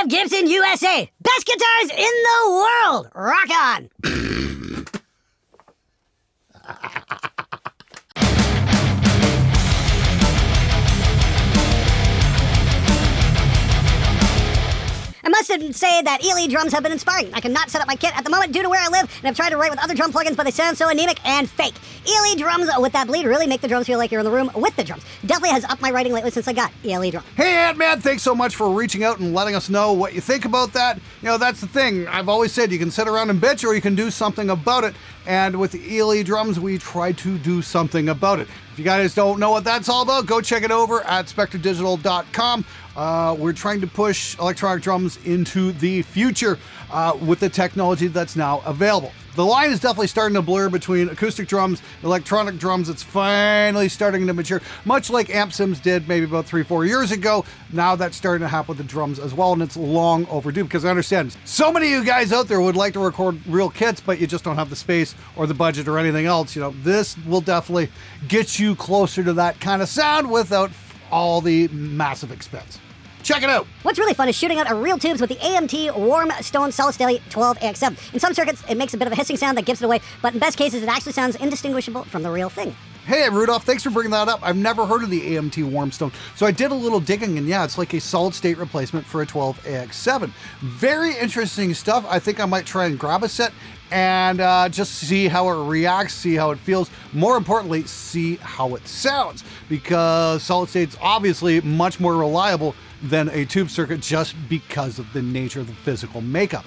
Gibson USA. Best guitars in the world. Rock on. I must say that ELE drums have been inspiring. I cannot set up my kit at the moment due to where I live, and I've tried to write with other drum plugins, but they sound so anemic and fake. ELE drums with that bleed really make the drums feel like you're in the room with the drums. Definitely has upped my writing lately since I got ELE drums. Hey, Ant-Man, thanks so much for reaching out and letting us know what you think about that. You know, that's the thing. I've always said you can sit around and bitch or you can do something about it. And with the ELE drums, we try to do something about it. If you guys don't know what that's all about, go check it over at spectredigital.com. We're trying to push electronic drums into the future with the technology that's now available. The line is definitely starting to blur between acoustic drums, electronic drums. It's finally starting to mature, much like Amp Sims did maybe about 3-4 years ago. Now that's starting to happen with the drums as well, and it's long overdue because I understand so many of you guys out there would like to record real kits, but you just don't have the space or the budget or anything else. You know, this will definitely get you closer to that kind of sound without all the massive expense. Check it out. What's really fun is shooting out real tubes with the AMT Warm Stone Solid State 12AX7. In some circuits, it makes a bit of a hissing sound that gives it away, but in best cases, it actually sounds indistinguishable from the real thing. Hey, Rudolph, thanks for bringing that up. I've never heard of the AMT Warmstone. So I did a little digging, and yeah, it's like a solid state replacement for a 12AX7. Very interesting stuff. I think I might try and grab a set and just see how it reacts, see how it feels. More importantly, see how it sounds, because solid state's obviously much more reliable than a tube circuit just because of the nature of the physical makeup.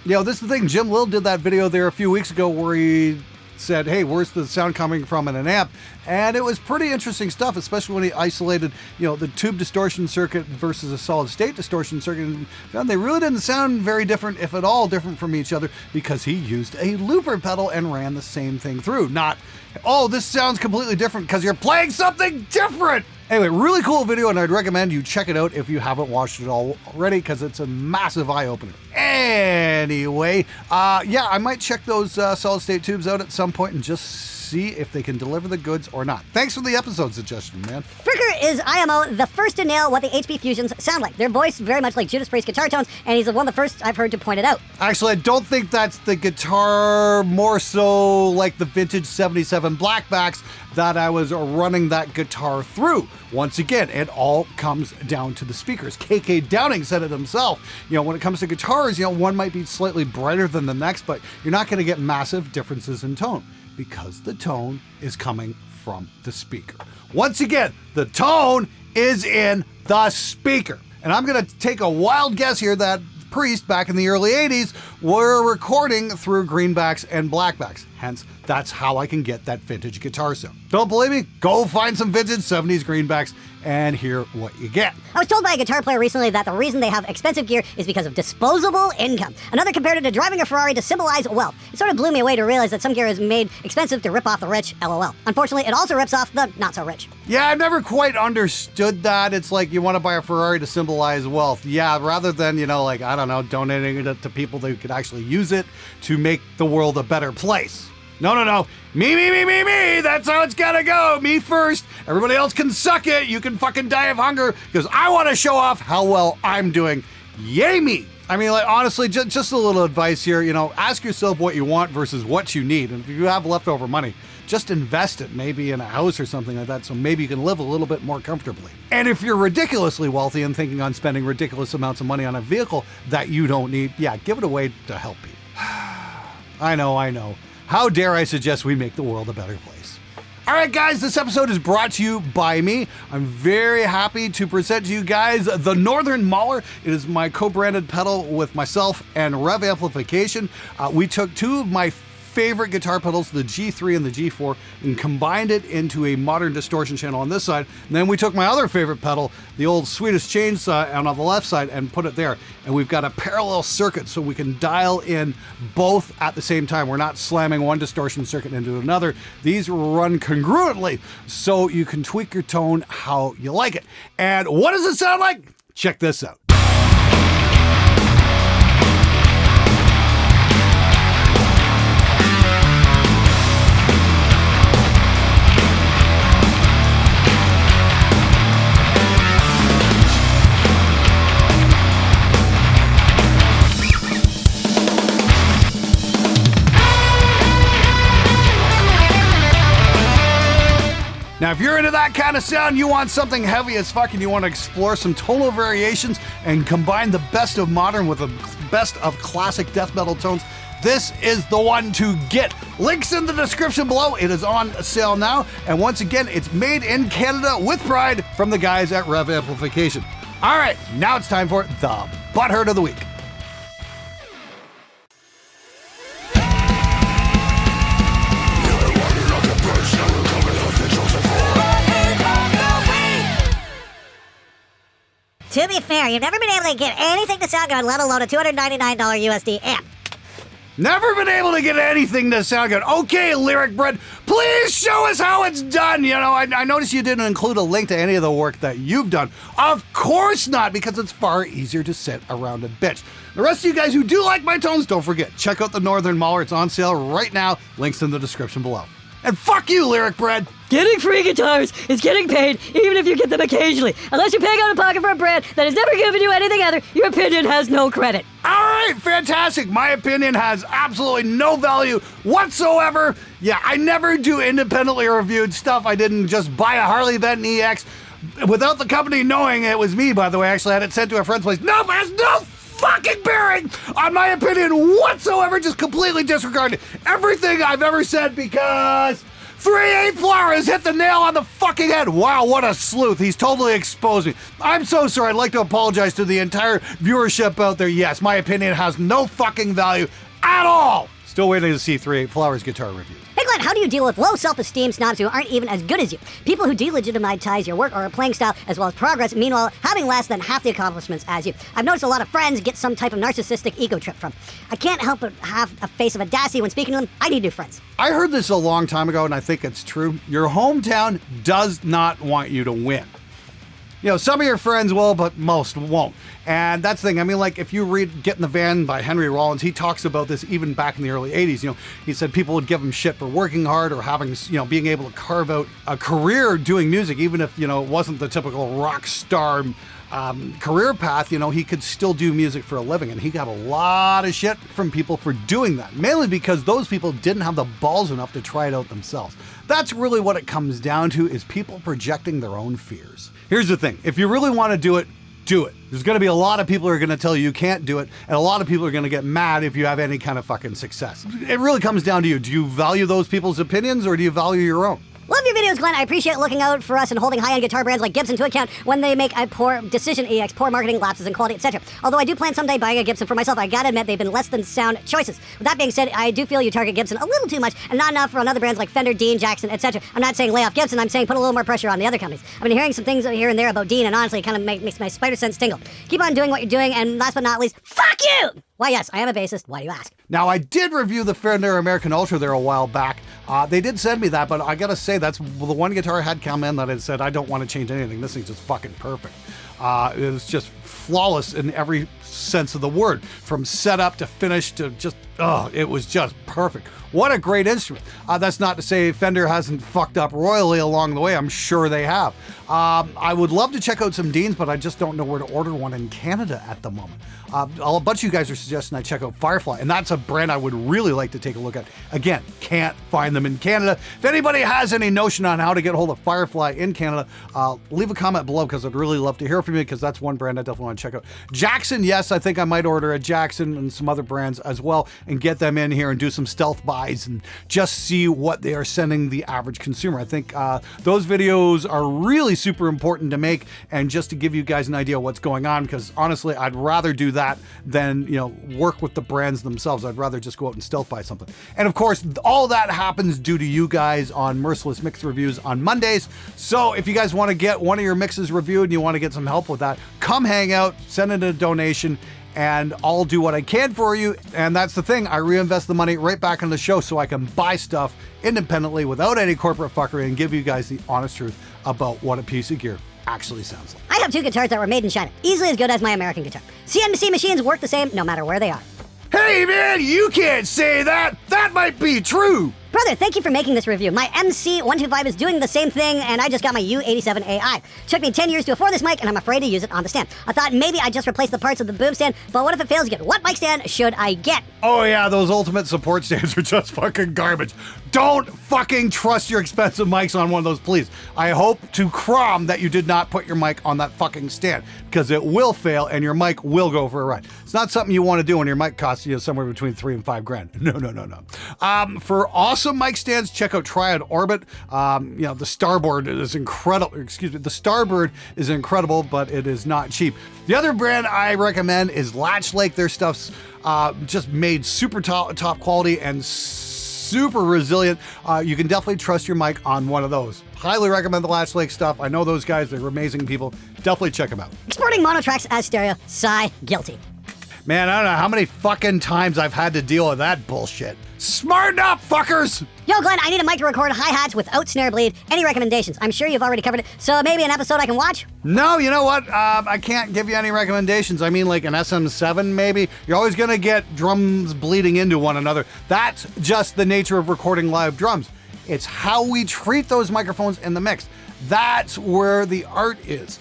You know, this is the thing. Jim Lill did that video there a few weeks ago where he said, hey, where's the sound coming from in an amp? And it was pretty interesting stuff, especially when he isolated, you know, the tube distortion circuit versus a solid state distortion circuit. And found they really didn't sound very different, if at all different from each other, because he used a looper pedal and ran the same thing through. Not, oh, this sounds completely different because you're playing something different. Anyway, really cool video, and I'd recommend you check it out if you haven't watched it already, because it's a massive eye-opener. Anyway, yeah, I might check those solid-state tubes out at some point and just see if they can deliver the goods or not. Thanks for the episode suggestion, man. Fricker is IMO, the first to nail what the HP Fusions sound like. They're voiced very much like Judas Priest guitar tones, and he's one of the first I've heard to point it out. Actually, I don't think that's the guitar, more so like the vintage 77 Blackbacks that I was running that guitar through. Once again, it all comes down to the speakers. KK Downing said it himself. You know, when it comes to guitars, you know, one might be slightly brighter than the next, but you're not going to get massive differences in tone because the tone is coming from the speaker. Once again, the tone is in the speaker. And I'm going to take a wild guess here that Priest back in the early 80s were recording through greenbacks and blackbacks. Hence, that's how I can get that vintage guitar sound. Don't believe me? Go find some vintage 70s greenbacks and hear what you get. I was told by a guitar player recently that the reason they have expensive gear is because of disposable income. Another compared it to driving a Ferrari to symbolize wealth. It sort of blew me away to realize that some gear is made expensive to rip off the rich, LOL. Unfortunately, it also rips off the not so rich. Yeah, I've never quite understood that. It's like you want to buy a Ferrari to symbolize wealth. Yeah, rather than, you know, like, I don't know, donating it to people that could actually use it to make the world a better place. No. Me. That's how it's gotta go. Me first. Everybody else can suck it. You can fucking die of hunger because I want to show off how well I'm doing. Yay me. I mean, like, honestly, just a little advice here. You know, ask yourself what you want versus what you need. And if you have leftover money, just invest it maybe in a house or something like that so maybe you can live a little bit more comfortably. And if you're ridiculously wealthy and thinking on spending ridiculous amounts of money on a vehicle that you don't need, yeah, give it away to help people. I know. How dare I suggest we make the world a better place? All right, guys, this episode is brought to you by me. I'm very happy to present to you guys the Northern Mauler. It is my co-branded pedal with myself and Rev Amplification. We took two of my favorite guitar pedals, the G3 and the G4, and combined it into a modern distortion channel on this side. And then we took my other favorite pedal, the old Swedish chainsaw, on the left side and put it there. And we've got a parallel circuit so we can dial in both at the same time. We're not slamming one distortion circuit into another. These run congruently so you can tweak your tone how you like it. And what does it sound like? Check this out. Now, if you're into that kind of sound, you want something heavy as fuck, and you want to explore some tonal variations and combine the best of modern with the best of classic death metal tones, this is the one to get. Links in the description below. It is on sale now. And once again, it's made in Canada with pride from the guys at Rev Amplification. All right, now it's time for the Butthurt of the Week. To be fair, you've never been able to get anything to sound good, let alone a $299 USD amp. Never been able to get anything to sound good. Okay, Lyric Bread, please show us how it's done. You know, I noticed you didn't include a link to any of the work that you've done. Of course not, because it's far easier to sit around and bitch. The rest of you guys who do like my tones, don't forget, check out the Northern Mauler. It's on sale right now. Links in the description below. And fuck you, Lyric Bread. Getting free guitars is getting paid even if you get them occasionally. Unless you're paying out of pocket for a brand that has never given you anything other, your opinion has no credit. All right, fantastic. My opinion has absolutely no value whatsoever. Yeah, I never do independently reviewed stuff. I didn't just buy a Harley Benton EX without the company knowing it was me, by the way. I actually had it sent to a friend's place. Nope, has no fucking bearing on my opinion whatsoever. Just completely disregard everything I've ever said because 3/8 Flowers hit the nail on the fucking head. Wow, what a sleuth. He's totally exposed me. I'm so sorry. I'd like to apologize to the entire viewership out there. Yes, my opinion has no fucking value at all. Still waiting to see 3/8 Flowers guitar reviews. Hey Glenn, how do you deal with low self-esteem snobs who aren't even as good as you? People who delegitimize your work or playing style as well as progress, meanwhile having less than half the accomplishments as you. I've noticed a lot of friends get some type of narcissistic ego trip from. I can't help but have a face of audacity when speaking to them. I need new friends. I heard this a long time ago, and I think it's true. Your hometown does not want you to win. You know, some of your friends will, but most won't. And that's the thing. I mean, like, if you read Get in the Van by Henry Rollins, he talks about this even back in the early 80s. You know, he said people would give him shit for working hard or having, you know, being able to carve out a career doing music, even if, you know, it wasn't the typical rock star career path. You know, he could still do music for a living, and he got a lot of shit from people for doing that, mainly because those people didn't have the balls enough to try it out themselves. That's really what it comes down to, is people projecting their own fears. Here's the thing. If you really want to do it, do it. There's going to be a lot of people who are going to tell you can't do it, and a lot of people are going to get mad if you have any kind of fucking success. It really comes down to you. Do you value those people's opinions, or do you value your own? Love your videos, Glenn. I appreciate looking out for us and holding high-end guitar brands like Gibson to account when they make a poor decision, EX, poor marketing, lapses in quality, etc. Although I do plan someday buying a Gibson for myself, I gotta admit they've been less than sound choices. With that being said, I do feel you target Gibson a little too much and not enough on other brands like Fender, Dean, Jackson, etc. I'm not saying lay off Gibson, I'm saying put a little more pressure on the other companies. I've been hearing some things here and there about Dean, and honestly, it kind of makes my spider sense tingle. Keep on doing what you're doing, and last but not least, fuck you! Why, yes, I am a bassist. Why do you ask? Now, I did review the Fender American Ultra there a while back. They did send me that, but I gotta say, that's the one guitar I had come in that had said, I don't want to change anything. This thing's just fucking perfect. It was just flawless in every sense of the word. From setup to finish to just, it was just perfect. What a great instrument. That's not to say Fender hasn't fucked up royally along the way. I'm sure they have. I would love to check out some Deans, but I just don't know where to order one in Canada at the moment. A bunch of you guys are suggesting I check out Firefly, and that's a brand I would really like to take a look at. Again, can't find them in Canada. If anybody has any notion on how to get a hold of Firefly in Canada, leave a comment below, because I'd really love to hear from you, because that's one brand I definitely want to check out. Jackson, yes, I think I might order a Jackson and some other brands as well and get them in here and do some stealth buys and just see what they are sending the average consumer. I think those videos are really super important to make, and just to give you guys an idea of what's going on, because honestly, I'd rather do that than, you know, work with the brands themselves. I'd rather just go out and stealth buy something. And of course, all that happens due to you guys on Merciless Mix Reviews on Mondays. So if you guys want to get one of your mixes reviewed and you want to get some help with that, come hang out, send in a donation, and I'll do what I can for you. And that's the thing, I reinvest the money right back in the show so I can buy stuff independently without any corporate fuckery and give you guys the honest truth about what a piece of gear actually sounds like. I have two guitars that were made in China, easily as good as my American guitar. CNC machines work the same no matter where they are. Hey man, you can't say that! That might be true! Brother, thank you for making this review. My MC125 is doing the same thing, and I just got my U87AI. Took me 10 years to afford this mic, and I'm afraid to use it on the stand. I thought maybe I'd just replace the parts of the boom stand, but what if it fails again? What mic stand should I get? Oh yeah, those ultimate support stands are just fucking garbage. Don't fucking trust your expensive mics on one of those, please. I hope to crom that you did not put your mic on that fucking stand, because it will fail and your mic will go for a ride. It's not something you want to do when your mic costs you somewhere between $3,000 and $5,000. No. For awesome mic stands, check out Triad Orbit. The Starboard is incredible. The Starbird is incredible, but it is not cheap. The other brand I recommend is Latch Lake. Their stuff's just made super top quality and super resilient. You can definitely trust your mic on one of those. Highly recommend the Latch Lake stuff. I know those guys. They're amazing people. Definitely check them out. Exporting mono tracks as stereo. Sigh. Guilty. Man, I don't know how many fucking times I've had to deal with that bullshit. Smarten up, fuckers! Yo, Glenn, I need a mic to record hi-hats without snare bleed. Any recommendations? I'm sure you've already covered it, so maybe an episode I can watch? No, you know what? I can't give you any recommendations. I mean, like an SM7 maybe. You're always gonna get drums bleeding into one another. That's just the nature of recording live drums. It's how we treat those microphones in the mix. That's where the art is.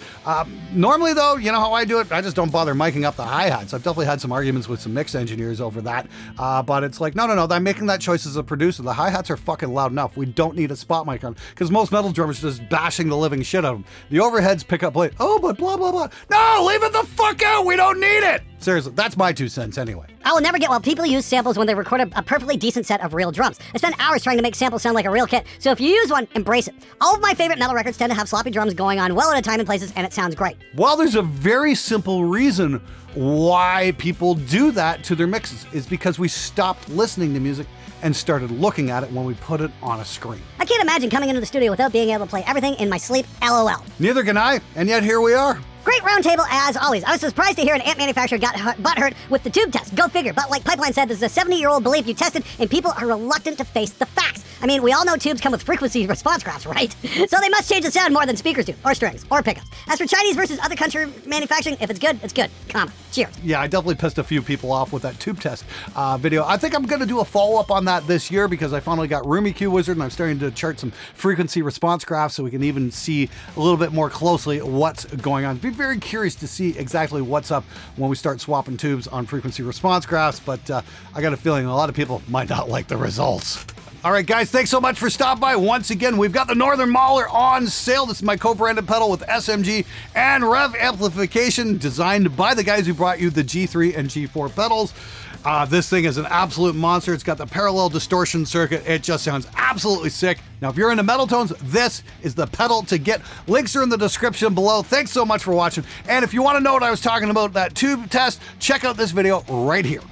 Normally though, you know how I do it? I just don't bother miking up the hi-hats. I've definitely had some arguments with some mix engineers over that. But it's like, no, I'm making that choice as a producer. The hi-hats are fucking loud enough. We don't need a spot mic on, because most metal drummers are just bashing the living shit out of them. The overheads pick up late. Oh, but blah, blah, blah. No, leave it the fuck out. We don't need it. Seriously, that's my 2 cents anyway. I will never get why people use samples when they record a perfectly decent set of real drums. I spend hours trying to make samples sound like a real kit, so if you use one, embrace it. All of my favorite metal records tend to have sloppy drums going on well at a time in places, and it sounds great. Well, there's a very simple reason why people do that to their mixes. Is because we stopped listening to music and started looking at it when we put it on a screen. I can't imagine coming into the studio without being able to play everything in my sleep, LOL. Neither can I, and yet here we are. Great roundtable as always. I was surprised to hear an amp manufacturer got butthurt with the tube test. Go figure. But like Pipeline said, this is a 70-year-old belief you tested, and people are reluctant to face the facts. I mean, we all know tubes come with frequency response graphs, right? So they must change the sound more than speakers do, or strings, or pickups. As for Chinese versus other country manufacturing, if it's good, it's good. Comma. Cheers. Yeah, I definitely pissed a few people off with that tube test video. I think I'm going to do a follow-up on that this year, because I finally got Room EQ Wizard, and I'm starting to chart some frequency response graphs so we can even see a little bit more closely what's going on. Be very curious to see exactly what's up when we start swapping tubes on frequency response graphs, but I got a feeling a lot of people might not like the results. All right, guys, thanks so much for stopping by. Once again, we've got the Northern Mauler on sale. This is my co-branded pedal with SMG and Rev amplification, designed by the guys who brought you the G3 and G4 pedals. This thing is an absolute monster. It's got the parallel distortion circuit. It just sounds absolutely sick. Now, if you're into metal tones, this is the pedal to get. Links are in the description below. Thanks so much for watching. And if you want to know what I was talking about, that tube test, check out this video right here.